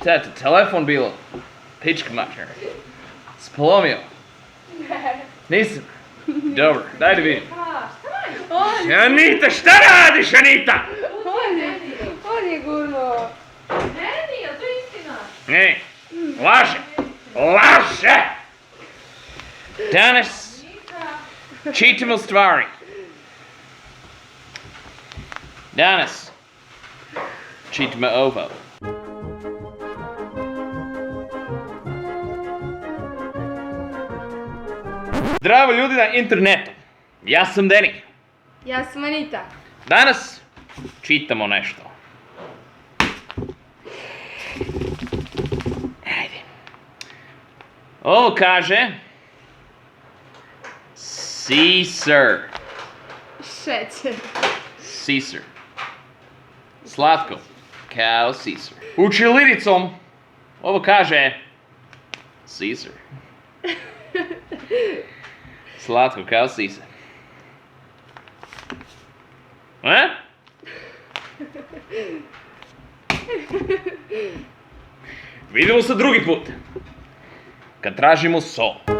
Šta je to, telefon bilo? Pička mater. Spolomio. Nisam. Dobro, daj da vidim. Anita, šta radiš, Anita? On je gurno. Meni, je to istina? Ne, laže. Laže! Danas čitamo stvari. Danas čitamo ovo. Zdravo ljudi na internetu. Ja sam Deni. Ja sam Anita. Danas čitamo nešto. Ajde. Ovo kaže Caesar. Šećer. Caesar. Slatko. Kao Caesar. Učilinicom ovo kaže Caesar. Slatko kao Caesar. A? Vidimo se drugi put. Kad tražimo so.